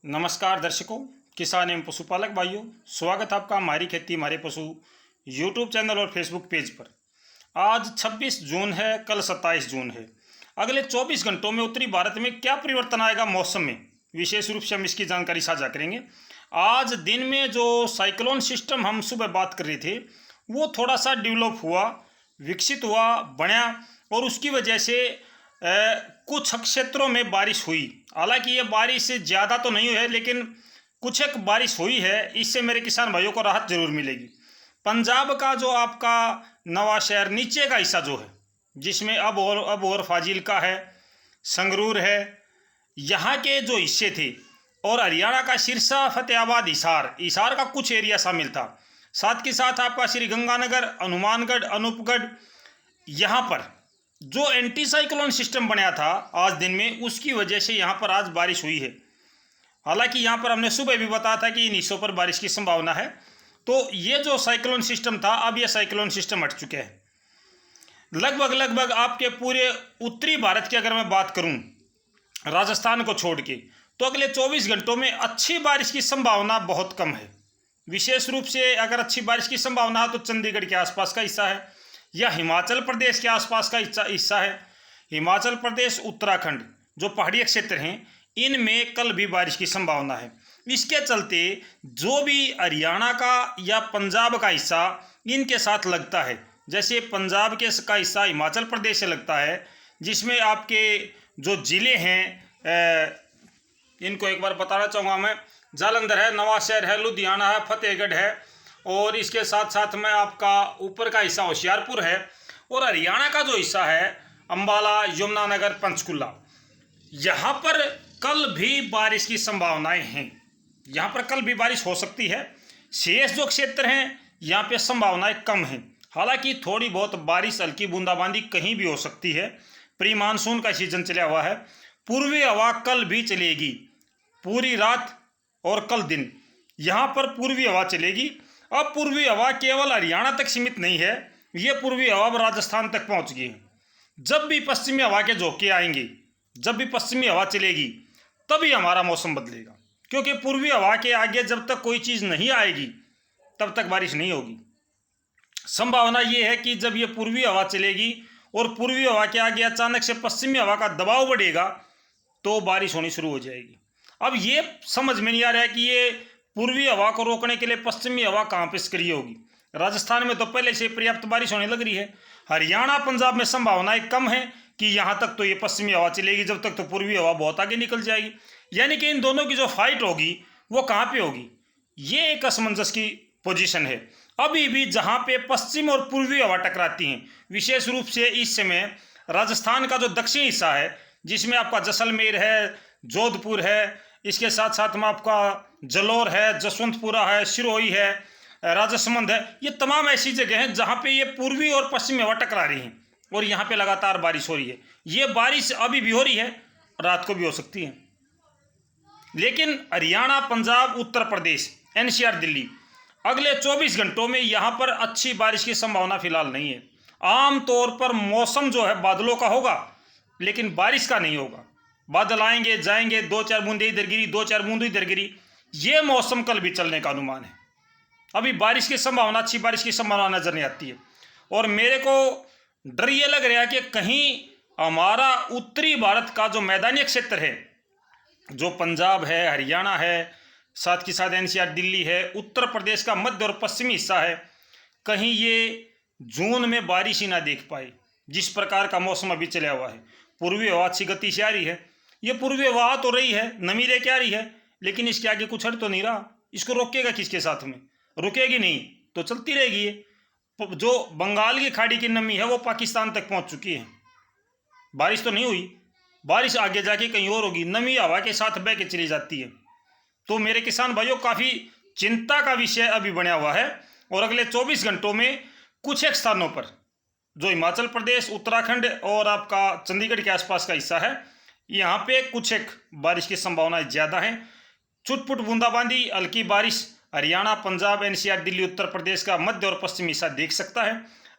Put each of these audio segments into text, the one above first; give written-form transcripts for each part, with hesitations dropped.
नमस्कार दर्शकों, किसान एवं पशुपालक भाइयों, स्वागत है आपका हमारी खेती हमारे पशु यूट्यूब चैनल और फेसबुक पेज पर। आज 26 जून है, कल 27 जून है। अगले 24 घंटों में उत्तरी भारत में क्या परिवर्तन आएगा मौसम में, विशेष रूप से हम इसकी जानकारी साझा करेंगे। आज दिन में जो साइक्लोन सिस्टम हम सुबह बात कर रहे थे वो थोड़ा सा डेवलप हुआ, विकसित हुआ, बना और उसकी वजह से कुछ क्षेत्रों में बारिश हुई। हालांकि ये बारिश ज़्यादा तो नहीं हुई है, लेकिन कुछ एक बारिश हुई है। इससे मेरे किसान भाइयों को राहत जरूर मिलेगी। पंजाब का जो आपका नवा शहर नीचे का हिस्सा जो है, जिसमें अब और फाजिल्का है, संगरूर है, यहाँ के जो हिस्से थे, और हरियाणा का सिरसा, फतेहाबाद, हिसार का कुछ एरिया शामिल था। साथ के साथ आपका श्रीगंगानगर, हनुमानगढ़, अनूपगढ़, यहाँ पर जो एंटी साइक्लोन सिस्टम बनाया था आज दिन में, उसकी वजह से यहाँ पर आज बारिश हुई है। हालांकि यहाँ पर हमने सुबह भी बताया था कि इन हिस्सों पर बारिश की संभावना है। तो ये जो साइक्लोन सिस्टम था, अब ये साइक्लोन सिस्टम हट चुके हैं। लगभग आपके पूरे उत्तरी भारत की अगर मैं बात करूँ, राजस्थान को छोड़ के, तो अगले 24 घंटों में अच्छी बारिश की संभावना बहुत कम है। विशेष रूप से अगर अच्छी बारिश की संभावना है तो चंडीगढ़ के आसपास का हिस्सा है या हिमाचल प्रदेश के आसपास का हिस्सा है। हिमाचल प्रदेश, उत्तराखंड जो पहाड़ी क्षेत्र हैं, इनमें कल भी बारिश की संभावना है। इसके चलते जो भी हरियाणा का या पंजाब का हिस्सा इनके साथ लगता है, जैसे पंजाब के का हिस्सा हिमाचल प्रदेश से लगता है, जिसमें आपके जो ज़िले हैं, इनको एक बार बताना चाहूँगा मैं, जालंधर है, नवांशहर है, लुधियाना है, फतेहगढ़ है, और इसके साथ साथ में आपका ऊपर का हिस्सा होशियारपुर है, और हरियाणा का जो हिस्सा है अंबाला, यमुनानगर, पंचकुला, यहाँ पर कल भी बारिश की संभावनाएं हैं। यहाँ पर कल भी बारिश हो सकती है। शेष जो क्षेत्र हैं यहाँ पे संभावनाएं कम हैं। हालांकि थोड़ी बहुत बारिश, हल्की बूंदाबांदी कहीं भी हो सकती है। प्री मानसून का सीजन चला हुआ है। पूर्वी हवा कल भी चलेगी पूरी रात और कल दिन यहाँ पर पूर्वी हवा चलेगी। अब पूर्वी हवा केवल हरियाणा तक सीमित नहीं है, ये पूर्वी हवा अब राजस्थान तक पहुँच गई है। जब भी पश्चिमी हवा के झोंके आएंगे, जब भी पश्चिमी हवा चलेगी, तभी हमारा मौसम बदलेगा। क्योंकि पूर्वी हवा के आगे जब तक कोई चीज़ नहीं आएगी तब तक बारिश नहीं होगी। संभावना ये है कि जब ये पूर्वी हवा चलेगी और पूर्वी हवा के आगे अचानक से पश्चिमी हवा का दबाव बढ़ेगा तो बारिश होनी शुरू हो जाएगी। अब ये समझ में नहीं आ रहा है कि ये पूर्वी हवा को रोकने के लिए पश्चिमी हवा कहाँ पे सक्रिय होगी। राजस्थान में तो पहले से पर्याप्त बारिश होने लग रही है। हरियाणा, पंजाब में संभावनाएं कम है कि यहाँ तक तो ये पश्चिमी हवा चलेगी, जब तक तो पूर्वी हवा बहुत आगे निकल जाएगी। यानी कि इन दोनों की जो फाइट होगी वो कहाँ पे होगी, ये एक असमंजस की पोजीशन है। अभी भी जहाँ पे पश्चिम और पूर्वी हवा टकराती हैं, विशेष रूप से इस समय राजस्थान का जो दक्षिणी हिस्सा है, जिसमें आपका जैसलमेर है, जोधपुर है, इसके साथ साथ में आपका जलोर है, जसवंतपुरा है, सिरोही है, राजसमंद है, ये तमाम ऐसी जगह हैं जहाँ पे ये पूर्वी और पश्चिमी हवा टकरा रही हैं और यहाँ पे लगातार बारिश हो रही है। ये बारिश अभी भी हो रही है, रात को भी हो सकती है। लेकिन हरियाणा, पंजाब, उत्तर प्रदेश, एनसीआर, दिल्ली, अगले 24 घंटों में यहाँ पर अच्छी बारिश की संभावना फिलहाल नहीं है। आम तौर पर मौसम जो है बादलों का होगा, लेकिन बारिश का नहीं होगा। बादल आएंगे जाएंगे, 2-4 बूंदे इधर गिरी, 2-4 बूंद इधर गिरी, ये मौसम कल भी चलने का अनुमान है। अभी बारिश की संभावना, अच्छी बारिश की संभावना नजर नहीं आती है। और मेरे को डर ये लग रहा है कि कहीं हमारा उत्तरी भारत का जो मैदानी क्षेत्र है, जो पंजाब है, हरियाणा है, साथ के साथ एनसीआर, दिल्ली है, उत्तर प्रदेश का मध्य और पश्चिमी हिस्सा है, कहीं ये जून में बारिश ही ना देख पाए। जिस प्रकार का मौसम अभी चला हुआ है, पूर्वी हवा अच्छी गति से आ रही है, ये पूर्वी हवा तो रही है, नमी लेके आ रही है, लेकिन इसके आगे कुछ हट तो नहीं रहा। इसको रोकेगा किसके साथ में? रुकेगी नहीं तो चलती रहेगी। जो बंगाल की खाड़ी की नमी है वो पाकिस्तान तक पहुंच चुकी है। बारिश तो नहीं हुई, बारिश आगे जाके कहीं और होगी, नमी हवा के साथ बह के चली जाती है। तो मेरे किसान भाइयों, काफ़ी चिंता का विषय अभी बना हुआ है। और अगले 24 घंटों में कुछ एक स्थानों पर, जो हिमाचल प्रदेश, उत्तराखंड और आपका चंडीगढ़ के आसपास का हिस्सा है, यहाँ पे कुछ एक बारिश की संभावनाएं ज़्यादा हैं। छुटपुट बूंदाबांदी, हल्की बारिश हरियाणा, पंजाब, एनसीआर, दिल्ली, उत्तर प्रदेश का मध्य और पश्चिमी हिस्सा देख सकता है।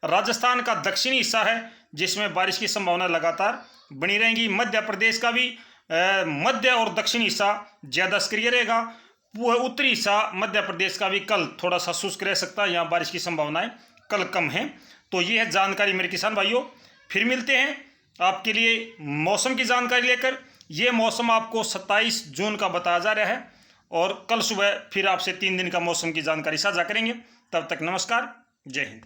राजस्थान का दक्षिणी हिस्सा है जिसमें बारिश की संभावना लगातार बनी रहेंगी। मध्य प्रदेश का भी मध्य और दक्षिणी हिस्सा ज़्यादा सक्रिय रहेगा। उत्तरी हिस्सा मध्य प्रदेश का भी कल थोड़ा सा शुष्क रह सकता है, यहाँ बारिश की संभावनाएं कल कम है। तो ये है जानकारी मेरे किसान भाइयों। फिर मिलते हैं आपके लिए मौसम की जानकारी लेकर। ये मौसम आपको 27 जून का बताया जा रहा है और कल सुबह फिर आपसे 3 दिन का मौसम की जानकारी साझा करेंगे। तब तक नमस्कार, जय हिंद।